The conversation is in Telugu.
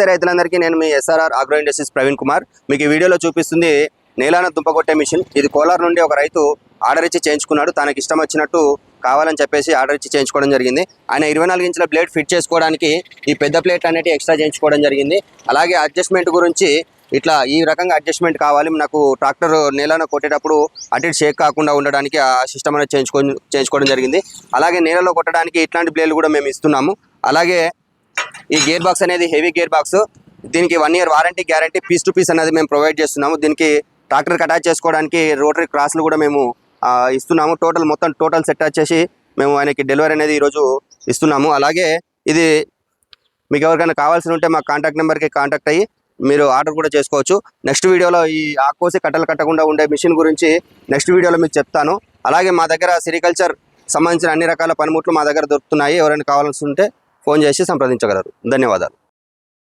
రైతులందరికీ నేను మీ SRR agro industries Praveen Kumar. మీకు ఈ వీడియోలో చూపిస్తుంది నేలాన దుంపగొట్టే మిషన్. ఇది కోలార్ నుండి ఒక రైతు ఆర్డర్ ఇచ్చి చేయించుకున్నాడు. తనకి ఇష్టం వచ్చినట్టు కావాలని చెప్పేసి ఆర్డర్ ఇచ్చి చేయించుకోవడం జరిగింది. ఆయన 24 ఇంచుల బ్లేడ్ ఫిట్ చేసుకోవడానికి ఈ పెద్ద ప్లేట్ అనేవి ఎక్స్ట్రా చేయించుకోవడం జరిగింది. అలాగే అడ్జస్ట్మెంట్ గురించి ఇట్లా ఈ రకంగా అడ్జస్ట్మెంట్ కావాలి, నాకు ట్రాక్టర్ నేలను కొట్టేటప్పుడు అటు ఇటు షేక్ కాకుండా ఉండడానికి ఆ సిస్టమ్ అనేది చేయించుకోవడం జరిగింది. అలాగే నేలలో కొట్టడానికి ఇట్లాంటి బ్లేడ్లు కూడా మేము ఇస్తున్నాము. అలాగే ఈ గేర్ బాక్స్ అనేది హెవీ గేర్ బాక్స్. దీనికి 1 year warranty guarantee piece to piece అనేది మేము ప్రొవైడ్ చేస్తున్నాము. దీనికి ట్రాక్టర్కి అటాచ్ చేసుకోవడానికి రోటరీ క్రాస్లు కూడా మేము ఇస్తున్నాము. టోటల్ సెట్ వచ్చేసి మేము ఆయనకి డెలివరీ అనేది ఈరోజు ఇస్తున్నాము. అలాగే ఇది మీకు ఎవరికైనా కావాల్సి ఉంటే మా కాంటాక్ట్ నెంబర్కి కాంటాక్ట్ అయ్యి మీరు ఆర్డర్ కూడా చేసుకోవచ్చు. నెక్స్ట్ వీడియోలో ఈ ఆకోసి కట్టలు కట్టకుండా ఉండే మిషన్ గురించి నెక్స్ట్ వీడియోలో మీకు చెప్తాను. అలాగే మా దగ్గర సెరికల్చర్ సంబంధించిన అన్ని రకాల పనిముట్లు మా దగ్గర దొరుకుతున్నాయి. ఎవరైనా కావాల్సి ఉంటే ఫోన్ చేసి సంప్రదించగలరు. ధన్యవాదాలు.